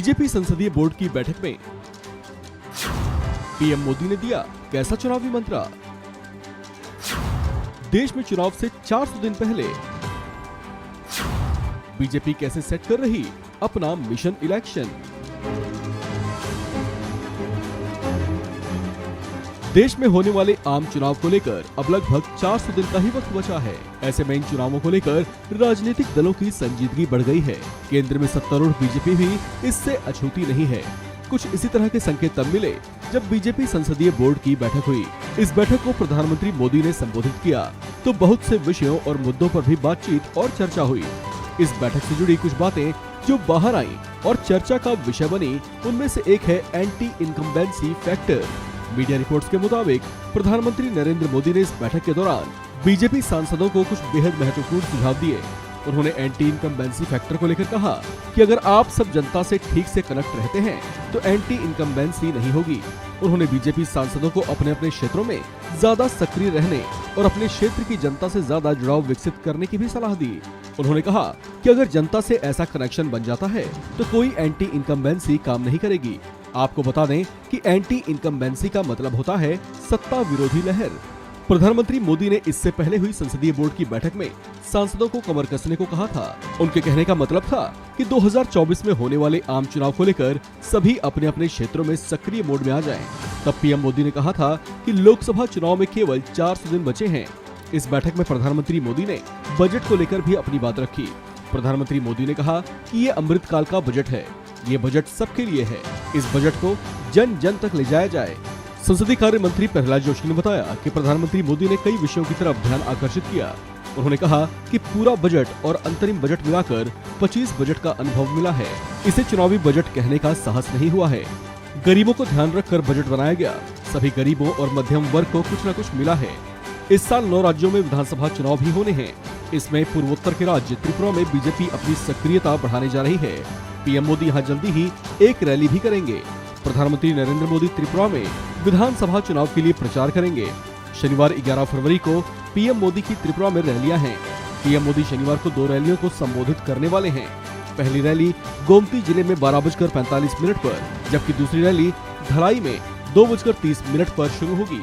BJP संसदीय board की बैठक में पीएम मोदी ने दिया कैसा चुनावी मंत्र। देश में चुनाव से 400 दिन पहले बीजेपी कैसे सेट कर रही अपना मिशन इलेक्शन। देश में होने वाले आम चुनाव को लेकर अब लगभग 400 दिन का ही वक्त बचा है। ऐसे में इन चुनावों को लेकर राजनीतिक दलों की संजीदगी बढ़ गई है। केंद्र में सत्तारूढ़ बीजेपी भी इससे अछूती नहीं है। कुछ इसी तरह के संकेत तब मिले जब बीजेपी संसदीय बोर्ड की बैठक हुई। इस बैठक को प्रधानमंत्री मोदी ने संबोधित किया तो बहुत से विषयों और मुद्दों पर भी बातचीत और चर्चा हुई। इस बैठक से जुड़ी कुछ बातें जो बाहर आई और चर्चा का विषय बनी, उनमें से एक है anti incumbency factor. Media reports के मुताबिक प्रधानमंत्री नरेंद्र मोदी ने इस बैठक के दौरान बीजेपी सांसदों को कुछ बेहद महत्वपूर्ण सुझाव दिए। उन्होंने एंटी इनकम्बेंसी फैक्टर को लेकर कहा कि अगर आप सब जनता से ठीक से कनेक्ट रहते हैं तो एंटी इनकम्बेंसी नहीं होगी। उन्होंने बीजेपी सांसदों को अपने अपने क्षेत्रों में ज्यादा सक्रिय रहने और अपने क्षेत्र की जनता से ज्यादा जुड़ाव विकसित करने की भी सलाह दी। उन्होंने कहा कि अगर जनता से ऐसा कनेक्शन बन जाता है तो कोई एंटी इनकम्बेंसी काम नहीं करेगी। आपको बता दें कि एंटी इनकम्बेंसी का मतलब होता है सत्ता विरोधी लहर। प्रधानमंत्री मोदी ने इससे पहले हुई संसदीय बोर्ड की बैठक में सांसदों को कमर कसने को कहा था। उनके कहने का मतलब था कि 2024 में होने वाले आम चुनाव को लेकर सभी अपने अपने क्षेत्रों में सक्रिय मोड में आ जाएं। तब पीएम मोदी ने कहा था कि लोकसभा चुनाव में केवल 400 दिन बचे हैं। इस बैठक में प्रधानमंत्री मोदी ने बजट को लेकर भी अपनी बात रखी। प्रधानमंत्री मोदी ने कहा कि ये अमृतकाल का बजट है, ये बजट सबके लिए है। इस बजट को जन जन तक ले जाया जाए। संसदीय कार्य मंत्री प्रहलाद जोशी ने बताया कि प्रधानमंत्री मोदी ने कई विषयों की तरफ ध्यान आकर्षित किया। उन्होंने कहा कि पूरा बजट और अंतरिम बजट मिलाकर 25 बजट का अनुभव मिला है। इसे चुनावी बजट कहने का साहस नहीं हुआ है। गरीबों को ध्यान रखकर बजट बनाया गया। सभी गरीबों और मध्यम वर्ग को कुछ न कुछ मिला है। इस साल 9 राज्यों में विधानसभा चुनाव भी होने हैं। इसमें पूर्वोत्तर के राज्य त्रिपुरा में बीजेपी अपनी सक्रियता बढ़ाने जा रही है। पीएम मोदी यहाँ जल्दी ही एक रैली भी करेंगे। प्रधानमंत्री नरेंद्र मोदी त्रिपुरा में विधानसभा चुनाव के लिए प्रचार करेंगे। शनिवार 11 फरवरी को पीएम मोदी की त्रिपुरा में रैलियां हैं। पीएम मोदी शनिवार को 2 रैलियों को संबोधित करने वाले हैं। पहली रैली गोमती जिले में 12:45 पर, जबकि दूसरी रैली धलाई में 2:30 पर शुरू होगी।